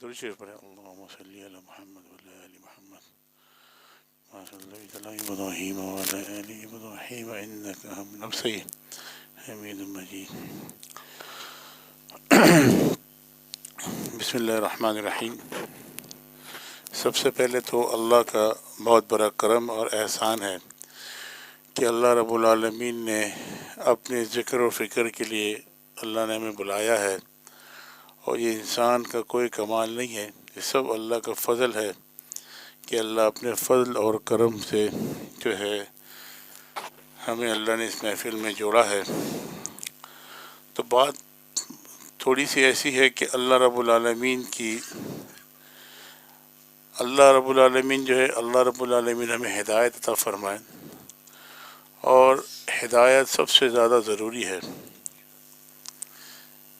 درود شریف پڑھیں اللہم صلی علی محمد وعلی آل محمد ما صلیت علی ابراہیم وعلی آل ابراہیم انک حمید مجید. بسم اللہ الرحمن الرحیم. سب سے پہلے تو اللہ کا بہت بڑا کرم اور احسان ہے کہ اللہ رب العالمین نے اپنے ذکر و فکر کے لیے اللہ نے ہمیں بلایا ہے، اور یہ انسان کا کوئی کمال نہیں ہے، یہ سب اللہ کا فضل ہے کہ اللہ اپنے فضل اور کرم سے جو ہے ہمیں اللہ نے اس محفل میں جوڑا ہے. تو بات تھوڑی سی ایسی ہے کہ اللہ رب العالمین جو ہے اللہ رب العالمین ہمیں ہدایت عطا فرمائے، اور ہدایت سب سے زیادہ ضروری ہے.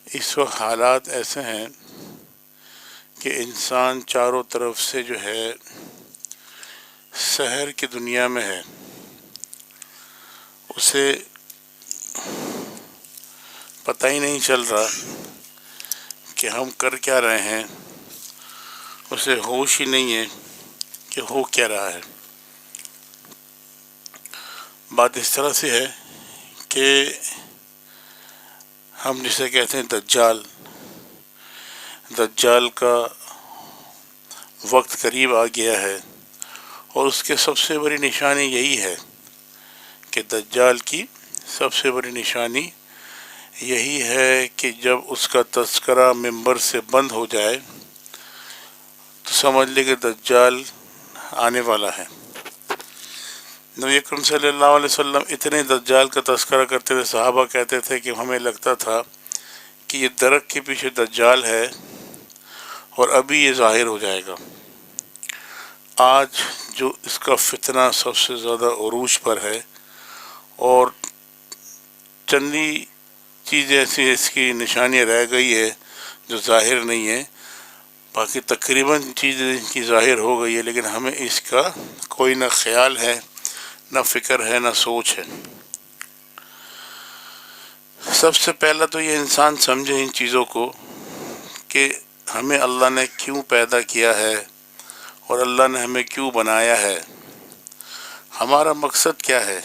اس وقت حالات ایسے ہیں کہ انسان چاروں طرف سے جو ہے سحر کی دنیا میں ہے، اسے پتہ ہی نہیں چل رہا کہ ہم کر کیا رہے ہیں، اسے ہوش ہی نہیں ہے کہ ہو کیا رہا ہے. بات اس طرح سے ہے کہ ہم جسے کہتے ہیں دجال کا وقت قریب آ گیا ہے، اور اس کے سب سے بڑی نشانی یہی ہے کہ دجال کی سب سے بڑی نشانی یہی ہے کہ جب اس کا تذکرہ منبر سے بند ہو جائے تو سمجھ لے کہ دجال آنے والا ہے. نبی اکرم صلی اللہ علیہ وسلم اتنے دجال کا تذکرہ کرتے تھے، صحابہ کہتے تھے کہ ہمیں لگتا تھا کہ یہ درخت کے پیچھے دجال ہے اور ابھی یہ ظاہر ہو جائے گا. آج جو اس کا فتنہ سب سے زیادہ عروج پر ہے، اور چندی چیزیں ایسی اس کی نشانیاں رہ گئی ہے جو ظاہر نہیں ہے، باقی تقریباً چیزیں ان کی ظاہر ہو گئی ہے، لیکن ہمیں اس کا کوئی نہ خیال ہے، نہ فکر ہے، نہ سوچ ہے. سب سے پہلا تو یہ انسان سمجھے ان چیزوں کو کہ ہمیں اللہ نے کیوں پیدا کیا ہے اور اللہ نے ہمیں کیوں بنایا ہے، ہمارا مقصد کیا ہے.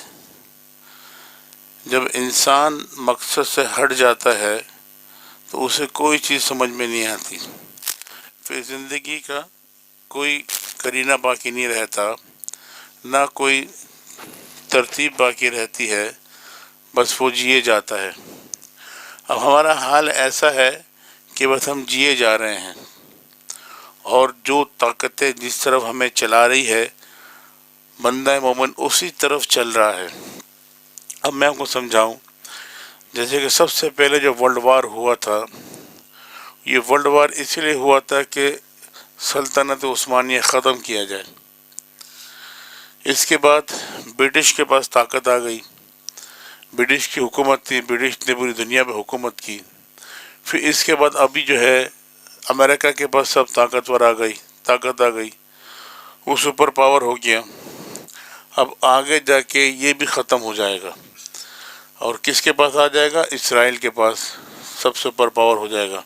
جب انسان مقصد سے ہٹ جاتا ہے تو اسے کوئی چیز سمجھ میں نہیں آتی، پھر زندگی کا کوئی قرینہ باقی نہیں رہتا، نہ کوئی ترتیب باقی رہتی ہے، بس وہ جیے جاتا ہے. اب ہمارا حال ایسا ہے کہ بس ہم جیے جا رہے ہیں، اور جو طاقتیں جس طرف ہمیں چلا رہی ہے بندہ مومن اسی طرف چل رہا ہے. اب میں آپ کو سمجھاؤں، جیسے کہ سب سے پہلے جو ورلڈ وار ہوا تھا، یہ ورلڈ وار اس لیے ہوا تھا کہ سلطنت عثمانیہ ختم کیا جائے. اس کے بعد برٹش کے پاس طاقت آ گئی، برٹش کی حکومت تھی، برٹش نے پوری دنیا پہ حکومت کی. پھر اس کے بعد ابھی جو ہے امریکہ کے پاس سب طاقت آ گئی، وہ سپر پاور ہو گیا. اب آگے جا کے یہ بھی ختم ہو جائے گا، اور کس کے پاس آ جائے گا؟ اسرائیل کے پاس سب سپر پاور ہو جائے گا،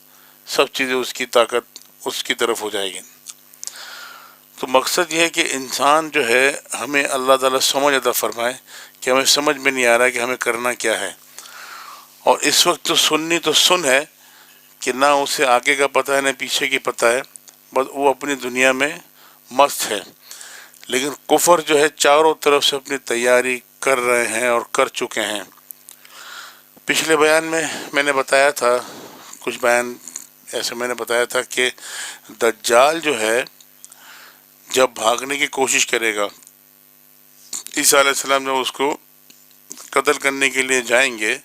سب چیزیں اس کی طاقت اس کی طرف ہو جائے گی. تو مقصد یہ ہے کہ انسان جو ہے ہمیں اللہ تعالیٰ سمجھ عطا فرمائے کہ ہمیں سمجھ میں نہیں آ رہا کہ ہمیں کرنا کیا ہے. اور اس وقت تو سنی تو سن ہے کہ نہ اسے آگے کا پتہ ہے نہ پیچھے کی پتہ ہے، بس وہ اپنی دنیا میں مست ہے. لیکن کفر جو ہے چاروں طرف سے اپنی تیاری کر رہے ہیں اور کر چکے ہیں. پچھلے بیان میں میں نے بتایا تھا، کچھ بیان ایسے میں نے بتایا تھا کہ دجال جو ہے جب بھاگنے کی کوشش کرے گا، عیسیٰ علیہ السلام جب اس کو قتل کرنے کے لیے جائیں گے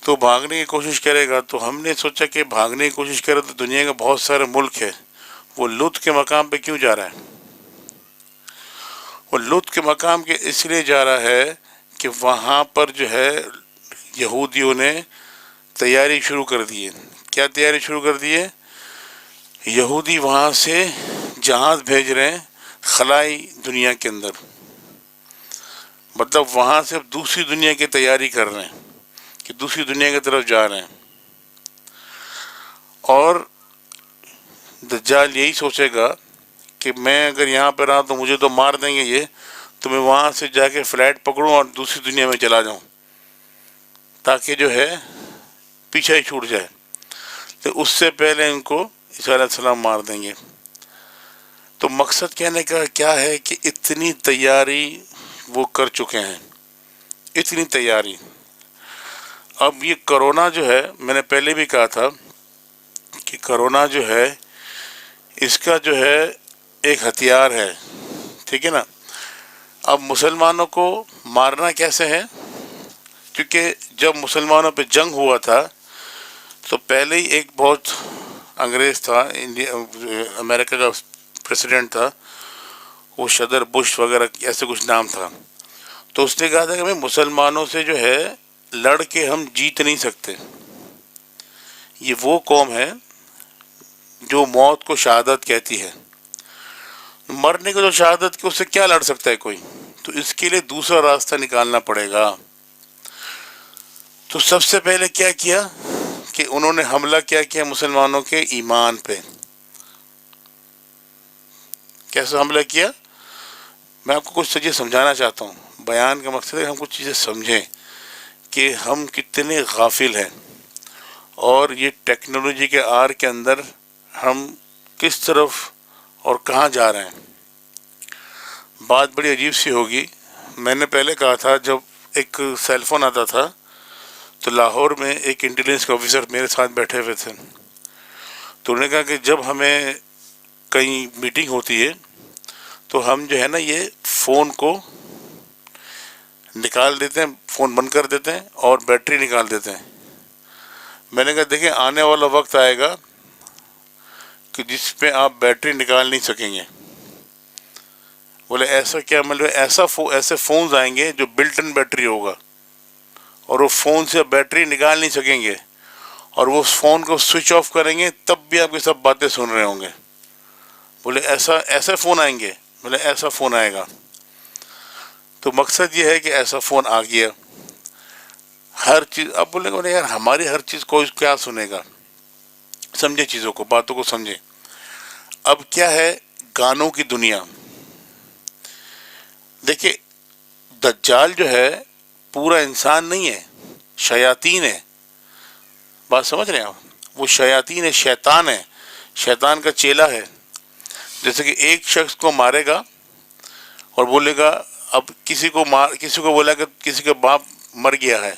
تو بھاگنے کی کوشش کرے گا. تو ہم نے سوچا کہ بھاگنے کی کوشش کرے تو دنیا کے بہت سارے ملک ہے، وہ لوط کے مقام پہ کیوں جا رہا ہے؟ وہ لوط کے مقام کے اس لیے جا رہا ہے کہ وہاں پر جو ہے یہودیوں نے تیاری شروع کر دی ہے. کیا تیاری شروع کر دی ہے؟ یہودی وہاں سے جہاز بھیج رہے ہیں خلائی دنیا کے اندر، مطلب وہاں سے دوسری دنیا کی تیاری کر رہے ہیں کہ دوسری دنیا کی طرف جا رہے ہیں. اور دجال یہی سوچے گا کہ میں اگر یہاں پہ رہا تو مجھے تو مار دیں گے یہ، تو میں وہاں سے جا کے فلائٹ پکڑوں اور دوسری دنیا میں چلا جاؤں تاکہ جو ہے پیچھا ہی چھوٹ جائے، تو اس سے پہلے ان کو عیسیٰ علیہ السلام مار دیں گے۔ تو مقصد کہنے کا کیا ہے کہ اتنی تیاری وہ کر چکے ہیں، اتنی تیاری۔ اب یہ کرونا جو ہے، میں نے پہلے بھی کہا تھا کہ کرونا جو ہے اس کا جو ہے ایک ہتھیار ہے، ٹھیک ہے نا۔ اب مسلمانوں کو مارنا کیسے ہے؟ کیونکہ جب مسلمانوں پہ جنگ ہوا تھا تو پہلے ہی ایک بہت انگریز تھا، امریکہ کا پریسیڈنٹ تھا، وہ صدر بش وغیرہ ایسے کچھ نام تھا، تو اس نے کہا تھا کہ بھائی مسلمانوں سے جو ہے لڑ کے ہم جیت نہیں سکتے، یہ وہ قوم ہے جو موت کو شہادت کہتی ہے، مرنے کو جو شہادت کی، اس سے کیا لڑ سکتا ہے کوئی؟ تو اس کے لیے دوسرا راستہ نکالنا پڑے گا۔ تو سب سے پہلے کیا کیا کہ انہوں نے حملہ کیا مسلمانوں کے ایمان پہ۔ کیسے حملہ کیا؟ میں آپ کو کچھ چیزیں سمجھانا چاہتا ہوں، بیان کا مقصد ہے کہ ہم کچھ چیزیں سمجھیں کہ ہم کتنے غافل ہیں، اور یہ ٹیکنالوجی کے آر کے اندر ہم کس طرف اور کہاں جا رہے ہیں۔ بات بڑی عجیب سی ہوگی، میں نے پہلے کہا تھا جب ایک سیل فون آتا تھا تو لاہور میں ایک انٹیلیجنس کے آفیسر میرے ساتھ بیٹھے ہوئے تھے، تو انہوں نے کہا کہ جب ہمیں کہیں میٹنگ ہوتی ہے تو ہم جو ہے نا یہ فون کو نکال دیتے ہیں، فون بند کر دیتے ہیں اور بیٹری نکال دیتے ہیں۔ میں نے کہا دیکھیں آنے والا وقت آئے گا کہ جس پہ آپ بیٹری نکال نہیں سکیں گے۔ بولے ایسا کیا؟ مطلب ایسے فونز آئیں گے جو بلٹ ان بیٹری ہوگا، اور وہ فون سے بیٹری نکال نہیں سکیں گے، اور وہ فون کو سوئچ آف کریں گے تب بھی آپ کی سب باتیں سن رہے ہوں گے۔ بولے ایسا فون آئیں گے؟ بولے ایسا فون آئے گا۔ تو مقصد یہ ہے کہ ایسا فون آ گیا، ہر چیز۔ اب بولے گا یار ہماری ہر چیز کوئی کیا سنے گا؟ سمجھے چیزوں کو، باتوں کو سمجھے۔ اب کیا ہے؟ گانوں کی دنیا۔ دیکھیں دجال جو ہے پورا انسان نہیں ہے، شیاطین ہے، بات سمجھ رہے ہیں آپ؟ وہ شیاطین ہے، شیطان ہے، شیطان کا چیلا ہے۔ جیسے کہ ایک شخص کو مارے گا اور بولے گا، اب کسی کو بولا کہ کسی کا باپ مر گیا ہے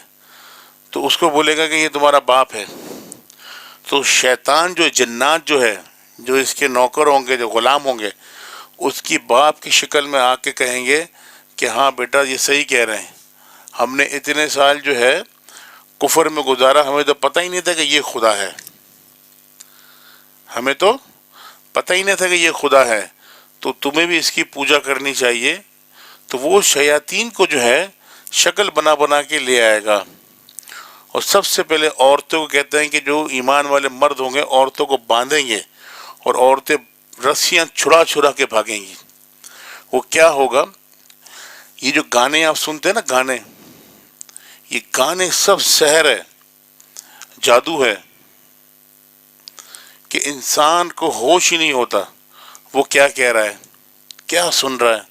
تو اس کو بولے گا کہ یہ تمہارا باپ ہے، تو شیطان جو جنات جو ہے، جو اس کے نوکر ہوں گے، جو غلام ہوں گے، اس کی باپ کی شکل میں آ کے کہیں گے کہ ہاں بیٹا یہ صحیح کہہ رہے ہیں، ہم نے اتنے سال جو ہے کفر میں گزارا، ہمیں تو پتہ ہی نہیں تھا کہ یہ خدا ہے، ہمیں تو پتہ ہی نہیں تھا کہ یہ خدا ہے، تو تمہیں بھی اس کی پوجا کرنی چاہیے۔ تو وہ شیاطین کو جو ہے شکل بنا بنا کے لے آئے گا، اور سب سے پہلے عورتوں کو کہتے ہیں کہ جو ایمان والے مرد ہوں گے عورتوں کو باندھیں گے، اور عورتیں رسیاں چھڑا چھڑا کے بھاگیں گی۔ وہ کیا ہوگا؟ یہ جو گانے آپ سنتے ہیں نا، گانے، یہ گانے سب سحر ہے، جادو ہے، کہ انسان کو ہوش ہی نہیں ہوتا وہ کیا کہہ رہا ہے، کیا سن رہا ہے،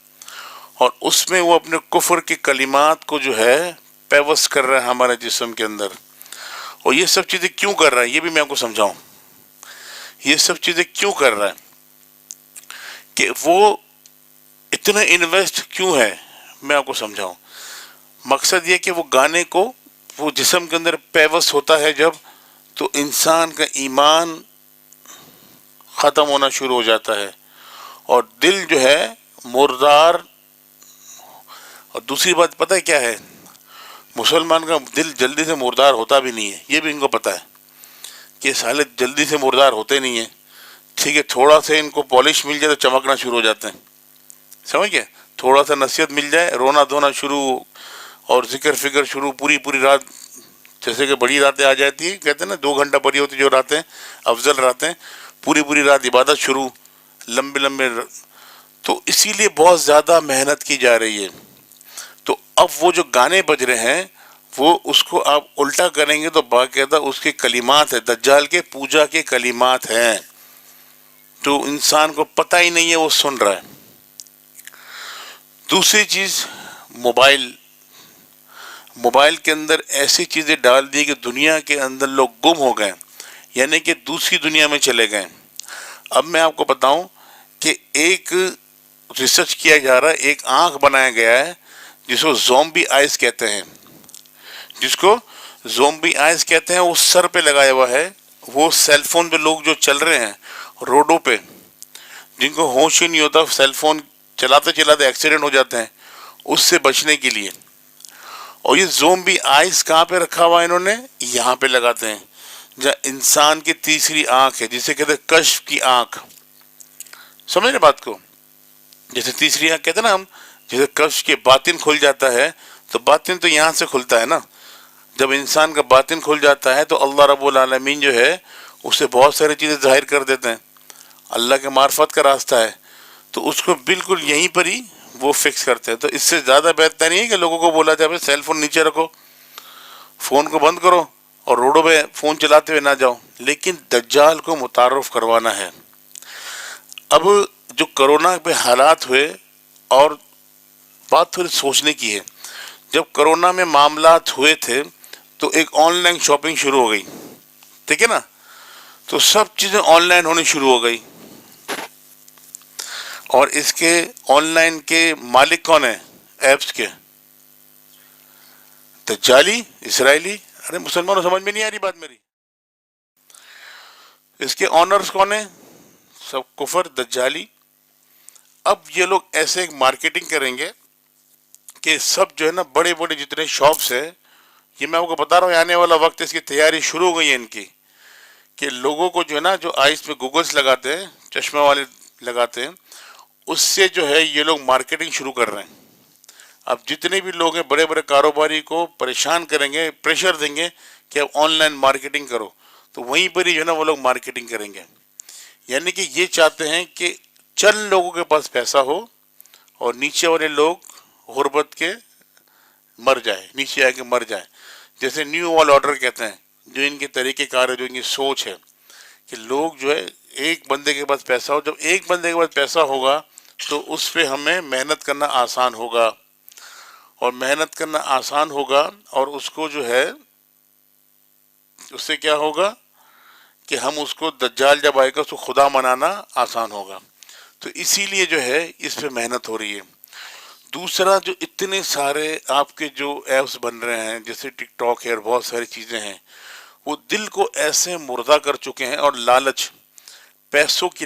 اور اس میں وہ اپنے کفر کی کلمات کو جو ہے پیوست کر رہا ہے ہمارے جسم کے اندر۔ اور یہ سب چیزیں کیوں کر رہا ہے یہ بھی میں آپ کو سمجھاؤں، یہ سب چیزیں کیوں کر رہا ہے، کہ وہ اتنا انویسٹ کیوں ہے، میں آپ کو سمجھاؤں۔ مقصد یہ کہ وہ گانے کو وہ جسم کے اندر پیوست ہوتا ہے جب، تو انسان کا ایمان ختم ہونا شروع ہو جاتا ہے، اور دل جو ہے مردار۔ اور دوسری بات پتہ ہے کیا ہے؟ مسلمان کا دل جلدی سے مردار ہوتا بھی نہیں ہے، یہ بھی ان کو پتہ ہے کہ سالے جلدی سے مردار ہوتے نہیں ہیں، ٹھیک ہے، تھوڑا سا ان کو پالش مل جائے تو چمکنا شروع ہو جاتے ہیں، سمجھ گئے؟ تھوڑا سا نصیحت مل جائے، رونا دھونا شروع، اور ذکر فکر شروع، پوری رات، جیسے کہ بڑی راتیں آ جاتی ہیں، کہتے ہیں نا 2 گھنٹہ پڑھی ہوتی جو راتیں افضل راتیں، پوری رات عبادت شروع، لمبے تو اسی لیے بہت زیادہ محنت کی جا رہی ہے۔ تو اب وہ جو گانے بج رہے ہیں وہ اس کو آپ الٹا کریں گے تو باقاعدہ اس کے کلمات ہیں، دجال کے پوجا کے کلمات ہیں، تو انسان کو پتہ ہی نہیں ہے وہ سن رہا ہے۔ دوسری چیز موبائل کے اندر ایسی چیزیں ڈال دی کہ دنیا کے اندر لوگ گم ہو گئے، یعنی کہ دوسری دنیا میں چلے گئے۔ اب میں آپ کو بتاؤں کہ ایک ریسرچ کیا جا رہا ہے، ایک آنکھ بنایا گیا ہے جس کو زومبی آئز کہتے ہیں، وہ سر پہ لگایا ہوا ہے۔ وہ سیل فون پہ لوگ جو چل رہے ہیں روڈوں پہ، جن کو ہوش ہی نہیں ہوتا، سیل فون چلاتے چلاتے ایکسیڈنٹ ہو جاتے ہیں، اس سے بچنے کے لیے۔ اور یہ زومبی آئز کہاں پہ رکھا ہوا ہے؟ انہوں نے یہاں پہ لگاتے ہیں جہاں انسان کی تیسری آنکھ ہے، جسے کہتے ہیں کشف کی آنکھ۔ سمجھ رہے بات کو؟ جیسے تیسری آنکھ کہتے ہیں نا ہم، جیسے کشف کے باطن کھل جاتا ہے، تو باطن تو یہاں سے کھلتا ہے نا۔ جب انسان کا باطن کھل جاتا ہے تو اللہ رب العالمین جو ہے اسے بہت ساری چیزیں ظاہر کر دیتے ہیں، اللہ کے معرفت کا راستہ ہے، تو اس کو بالکل یہیں پر ہی وہ فکس کرتے ہیں۔ تو اس سے زیادہ بہتر نہیں ہے کہ لوگوں کو بولا جائے سیل فون نیچے رکھو، فون کو بند کرو اور روڈوں پہ فون چلاتے ہوئے نہ جاؤ، لیکن دجال کو متعارف کروانا ہے۔ اب جو کرونا پہ حالات ہوئے، اور بات تھوڑی سوچنے کی ہے، جب کرونا میں معاملات ہوئے تھے تو ایک آن لائن شاپنگ شروع ہو گئی، ٹھیک ہے نا؟ تو سب چیزیں آن لائن ہونی شروع ہو گئی، اور اس کے آن لائن کے مالک کون ہیں؟ ایپس کے دجالی اسرائیلی۔ ارے مسلمانوں سمجھ میں نہیں آ رہی بات میری؟ اس کے آنرز کون ہیں؟ سب کفر دجالی۔ اب یہ لوگ ایسے ایک مارکیٹنگ کریں گے کہ سب جو ہے نا بڑے بڑے جتنے شاپس ہیں، یہ میں آپ کو بتا رہا ہوں، آنے والا وقت اس کی تیاری شروع ہو گئی ہے ان کی، کہ لوگوں کو جو ہے نا جو آئس پہ گوگلز لگاتے ہیں، چشمہ والے لگاتے ہیں، اس سے جو ہے یہ لوگ مارکیٹنگ شروع کر رہے ہیں۔ اب جتنے بھی لوگ ہیں بڑے بڑے کاروباری کو پریشان کریں گے، پریشر دیں گے کہ اب آن لائن مارکیٹنگ کرو، تو وہیں پر ہی جو ہے نا وہ لوگ مارکیٹنگ کریں گے۔ یعنی کہ یہ چاہتے ہیں کہ چند لوگوں کے پاس پیسہ ہو اور نیچے والے لوگ غربت کے مر جائے، نیچے آ کے مر جائے۔ جیسے نیو ورلڈ آرڈر کہتے ہیں، جو ان کے طریقہ کار ہے، جو ان کی سوچ ہے کہ لوگ جو ہے ایک بندے کے پاس پیسہ ہو، جب ایک بندے کے پاس پیسہ ہوگا تو اس پہ ہمیں محنت کرنا آسان ہوگا، اور محنت کرنا آسان ہوگا، اور اس کو جو ہے اس سے کیا ہوگا کہ ہم اس کو دجال جب آئے گا اس کو خدا منانا آسان ہوگا۔ تو اسی لیے جو ہے اس پہ محنت ہو رہی ہے۔ دوسرا، جو اتنے سارے آپ کے جو ایپس بن رہے ہیں جیسے ٹک ٹاک ہے اور بہت ساری چیزیں ہیں، وہ دل کو ایسے مردہ کر چکے ہیں، اور لالچ، پیسوں کی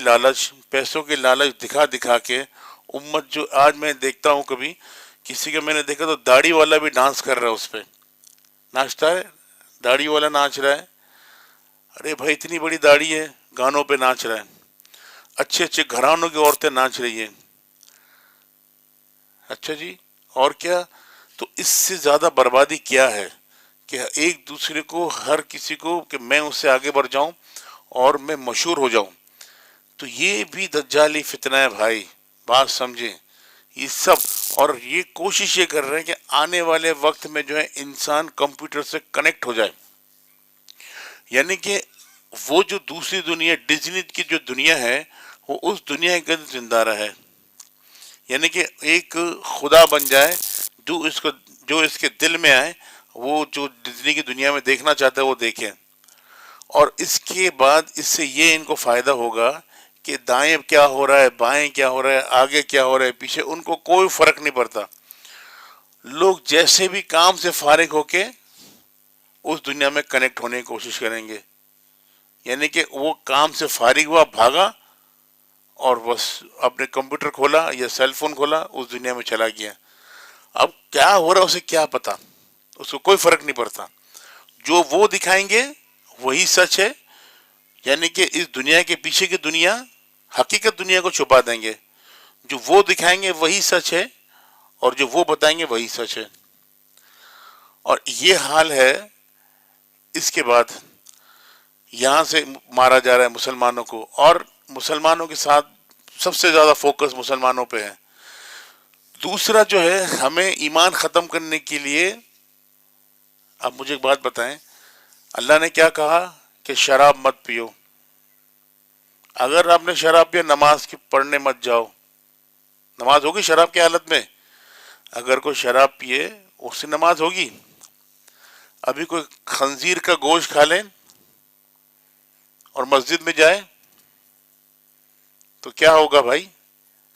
لالچ دکھا دکھا کے امت، جو آج میں دیکھتا ہوں کبھی کسی کا میں نے دیکھا تو داڑھی والا بھی ڈانس کر رہا ہے، اس پہ ناچتا ہے، داڑھی والا ناچ رہا ہے۔ ارے بھائی اتنی بڑی داڑھی ہے، گانوں پہ ناچ رہا ہے، اچھے اچھے گھرانوں کی عورتیں ناچ رہی ہیں، اچھا جی، اور کیا؟ تو اس سے زیادہ بربادی کیا ہے کہ ایک دوسرے کو، ہر کسی کو کہ میں اس سے آگے بڑھ جاؤں اور میں مشہور ہو جاؤں۔ تو یہ بھی دجالی فتنہ ہے بھائی، بات سمجھیں یہ سب۔ اور یہ کوشش یہ کر رہے ہیں کہ آنے والے وقت میں جو ہے انسان کمپیوٹر سے کنیکٹ ہو جائے، یعنی کہ وہ جو دوسری دنیا، ڈزنی کی جو دنیا ہے، وہ اس دنیا کے اندر زندہ رہے، یعنی کہ ایک خدا بن جائے، جو اس کے دل میں آئے، وہ جو ڈزنی کی دنیا میں دیکھنا چاہتا ہے وہ دیکھیں۔ اور اس کے بعد اس سے یہ ان کو فائدہ ہوگا کہ دائیں کیا ہو رہا ہے، بائیں کیا ہو رہا ہے، آگے کیا ہو رہا ہے، پیچھے، ان کو کوئی فرق نہیں پڑتا۔ لوگ جیسے بھی کام سے فارغ ہو کے اس دنیا میں کنیکٹ ہونے کی کوشش کریں گے، یعنی کہ وہ کام سے فارغ ہوا، بھاگا، اور بس اپنے کمپیوٹر کھولا یا سیل فون کھولا، اس دنیا میں چلا گیا۔ اب کیا ہو رہا ہے اسے کیا پتا، اس کو کوئی فرق نہیں پڑتا۔ جو وہ دکھائیں گے وہی سچ ہے، یعنی کہ اس دنیا کے پیچھے کی دنیا، حقیقت دنیا کو چھپا دیں گے۔ جو وہ دکھائیں گے وہی سچ ہے، اور جو وہ بتائیں گے وہی سچ ہے۔ اور یہ حال ہے۔ اس کے بعد یہاں سے مارا جا رہا ہے مسلمانوں کو، اور مسلمانوں کے ساتھ سب سے زیادہ فوکس مسلمانوں پہ ہے۔ دوسرا جو ہے، ہمیں ایمان ختم کرنے کے لیے، اب مجھے ایک بات بتائیں، اللہ نے کیا کہا کہ شراب مت پیو، اگر آپ نے شراب پیا نماز کی پڑھنے مت جاؤ، نماز ہوگی شراب کی حالت میں؟ اگر کوئی شراب پیے اس سے نماز ہوگی؟ ابھی کوئی خنزیر کا گوشت کھا لیں اور مسجد میں جائے تو کیا ہوگا بھائی؟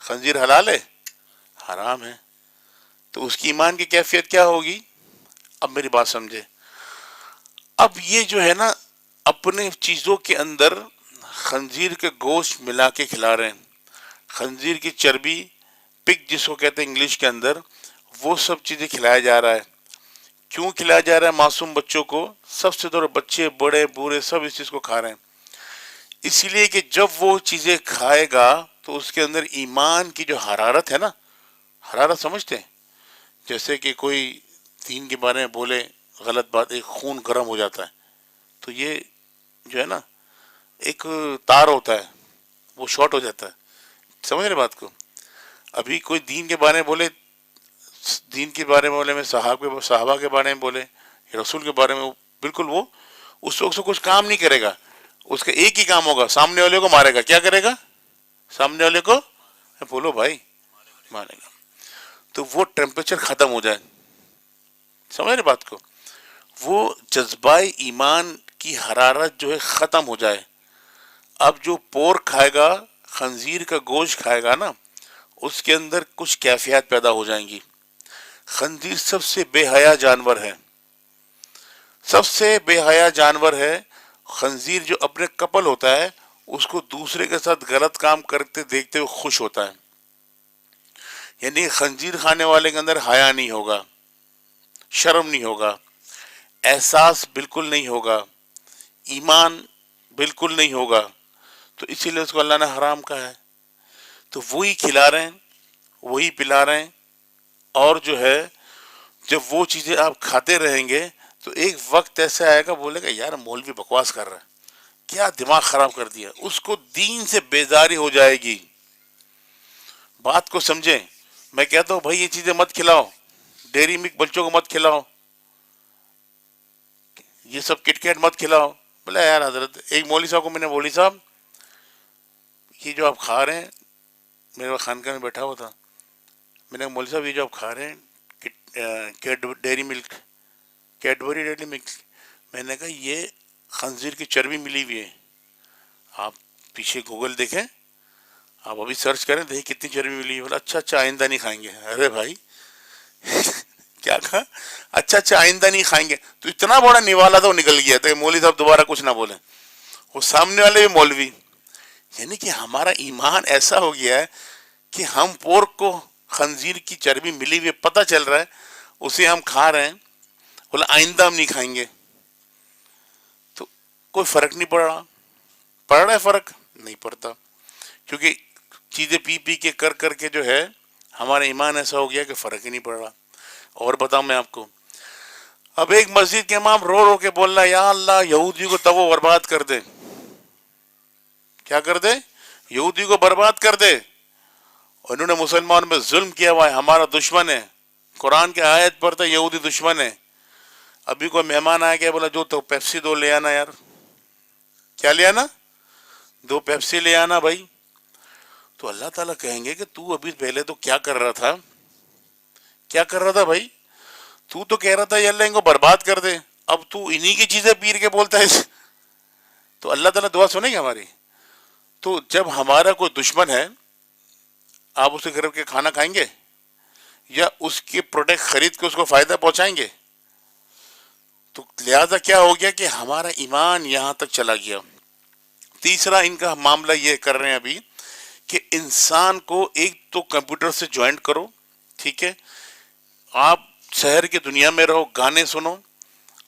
خنزیر حلال ہے؟ حرام ہے. تو اس کی ایمان کی کیفیت کیا ہوگی؟ اب میری بات سمجھے. اب یہ جو ہے نا اپنے چیزوں کے اندر خنزیر کے گوشت ملا کے کھلا رہے ہیں، خنزیر کی چربی، پگ جس کو کہتے ہیں انگلش کے اندر، وہ سب چیزیں کھلایا جا رہا ہے. کیوں کھلایا جا رہا ہے معصوم بچوں کو؟ سب سے زیادہ بچے بڑے بوڑھے سب اس چیز کو کھا رہے ہیں، اسی لیے کہ جب وہ چیزیں کھائے گا تو اس کے اندر ایمان کی جو حرارت ہے نا، حرارت سمجھتے ہیں؟ جیسے کہ کوئی دین کے بارے میں بولے غلط بات، ایک خون گرم ہو جاتا ہے، تو یہ جو ہے نا ایک تار ہوتا ہے وہ شارٹ ہو جاتا ہے. سمجھ رہے بات کو؟ ابھی کوئی دین کے بارے میں بولے، دین کے بارے میں بولے، میں صحابہ کے بارے میں بولے، رسول کے بارے میں، بالکل وہ اس وقت سے کچھ کام نہیں کرے گا. اس کا ایک ہی کام ہوگا، سامنے والے کو مارے گا. کیا کرے گا؟ سامنے والے کو بولو بھائی مارے گا. تو وہ ٹیمپریچر ختم ہو جائے. سمجھ رہے بات کو؟ وہ جذبہ ایمان کی حرارت جو ہے ختم ہو جائے. اب جو پور کھائے گا، خنزیر کا گوشت کھائے گا نا، اس کے اندر کچھ کیفیات پیدا ہو جائیں گی. خنزیر سب سے بے حیا جانور ہے، سب سے بے حیا جانور ہے. خنزیر جو اپنے کپل ہوتا ہے اس کو دوسرے کے ساتھ غلط کام کرتے دیکھتے ہوئے خوش ہوتا ہے. یعنی خنزیر کھانے والے کے اندر حیا نہیں ہوگا، شرم نہیں ہوگا، احساس بالکل نہیں ہوگا، ایمان بالکل نہیں ہوگا. تو اسی لیے اس کو اللہ نے حرام کہا ہے. تو وہی کھلا رہے ہیں، وہی پلا رہے ہیں. اور جو ہے جب وہ چیزیں آپ کھاتے رہیں گے تو ایک وقت ایسا آئے گا بولے گا یار مولوی بکواس کر رہا ہے، کیا دماغ خراب کر دیا. اس کو دین سے بیزاری ہو جائے گی. بات کو سمجھیں. میں کہتا ہوں بھائی یہ چیزیں مت کھلاؤ، ڈیری ملک بچوں کو مت کھلاؤ، یہ سب کٹ کیٹ مت کھلاؤ. بولا یار حضرت، ایک مولوی صاحب کو میں نے، مولوی صاحب یہ جو آپ کھا رہے ہیں، میرے خانقاہ میں بیٹھا ہوا تھا، میں نے کہا مولوی صاحب یہ جو آپ کھا رہے ہیں ڈیری ملک، کیڈبری ڈیری ملک، میں نے کہا یہ خنزیر کی چربی ملی ہوئی ہے. آپ پیچھے گوگل دیکھیں، آپ ابھی سرچ کریں دیکھیں کتنی چربی ملی ہے. بولا اچھا اچھا آئندہ نہیں کھائیں گے. ارے بھائی کیا کہا؟ اچھا اچھا آئندہ نہیں کھائیں گے. تو اتنا بڑا نوالا تھا وہ نکل گیا تھا کہ مولوی صاحب دوبارہ کچھ نہ بولیں. وہ سامنے والے بھی مولوی. یعنی کہ ہمارا ایمان ایسا ہو گیا ہے کہ ہم پورک کو، خنزیر کی چربی ملی ہوئی پتہ چل رہا ہے، اسے ہم کھا رہے ہیں. بولا آئندہ ہم نہیں کھائیں گے. تو کوئی فرق نہیں پڑ رہا. پڑ رہا ہے فرق؟ نہیں پڑتا، کیونکہ چیزیں پی پی کے کر کر کے جو ہے ہمارا ایمان ایسا ہو گیا کہ فرق ہی نہیں پڑ رہا. اور بتاؤں میں آپ کو، اب ایک مسجد کے امام رو رو کے بول رہا ہے یا اللہ یہودی کو تب وہ برباد کر دے. کیا کر دے؟ یہودی کو برباد کر دے. انہوں نے مسلمان میں ظلم کیا ہوا ہے، ہمارا دشمن ہے. قرآن کے آیت پڑھتا ہے یہودی دشمن ہے. ابھی کوئی مہمان آیا کہ بولا جو تو پیپسی دو لے آنا یار. کیا لے آنا؟ دو پیپسی لے آنا بھائی. تو اللہ تعالیٰ کہیں گے کہ تو ابھی پہلے تو کیا کر رہا تھا؟ کیا کر رہا تھا بھائی؟ تو کہہ رہا تھا یا اللہ ان کو برباد کر دے، اب تو انہی کی چیزیں پیر کے بولتا ہے. تو اللہ تعالیٰ دعا سنے گا ہماری. تو جب ہمارا کوئی دشمن ہے، آپ اسے گھر کے کھانا کھائیں گے یا اس کے پروڈکٹ خرید کے اس کو فائدہ پہنچائیں گے؟ تو لہذا کیا ہو گیا کہ ہمارا ایمان یہاں تک چلا گیا. تیسرا ان کا معاملہ یہ کر رہے ہیں ابھی کہ انسان کو ایک تو کمپیوٹر سے جوائنٹ کرو، ٹھیک ہے، آپ شہر کی دنیا میں رہو، گانے سنو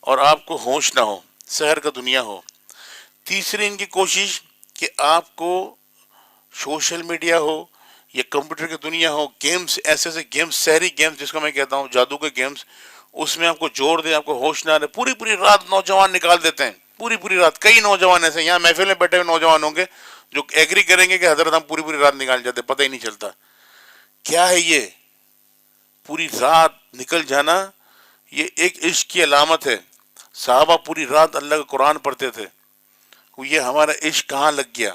اور آپ کو ہوش نہ ہو، شہر کا دنیا ہو. تیسری ان کی کوشش کہ آپ کو سوشل میڈیا ہو یا کمپیوٹر کی دنیا ہو، گیمز، ایسے ایسے گیمز، شہری گیمز جس کو میں کہتا ہوں جادو کے گیمز، اس میں آپ کو جوڑ دیں، آپ کو ہوش نہ رہے. پوری پوری رات نوجوان نکال دیتے ہیں، پوری پوری رات. کئی نوجوان ایسے یہاں محفل میں بیٹھے ہوئے نوجوان ہوں گے جو ایگری کریں گے کہ حضرت ہم پوری پوری رات نکال جاتے، پتہ ہی نہیں چلتا. کیا ہے یہ پوری رات نکل جانا؟ یہ ایک عشق کی علامت ہے. صحابہ پوری رات اللہ کا قرآن پڑھتے تھے. یہ ہمارا عشق کہاں لگ گیا؟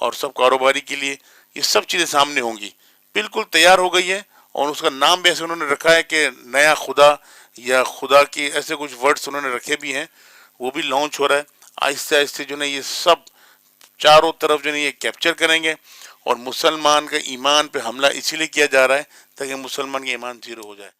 اور سب کاروباری کے لیے یہ سب چیزیں سامنے ہوں گی، بالکل تیار ہو گئی ہے، اور اس کا نام بھی ایسے انہوں نے رکھا ہے کہ نیا خدا یا خدا کی ایسے کچھ ورڈز انہوں نے رکھے بھی ہیں، وہ بھی لانچ ہو رہا ہے۔ آہستہ آہستہ جو ہے یہ سب چاروں طرف جو ہے یہ کیپچر کریں گے، اور مسلمان کا ایمان پہ حملہ اسی لیے کیا جا رہا ہے تاکہ مسلمان کا ایمان زیرو ہو جائے۔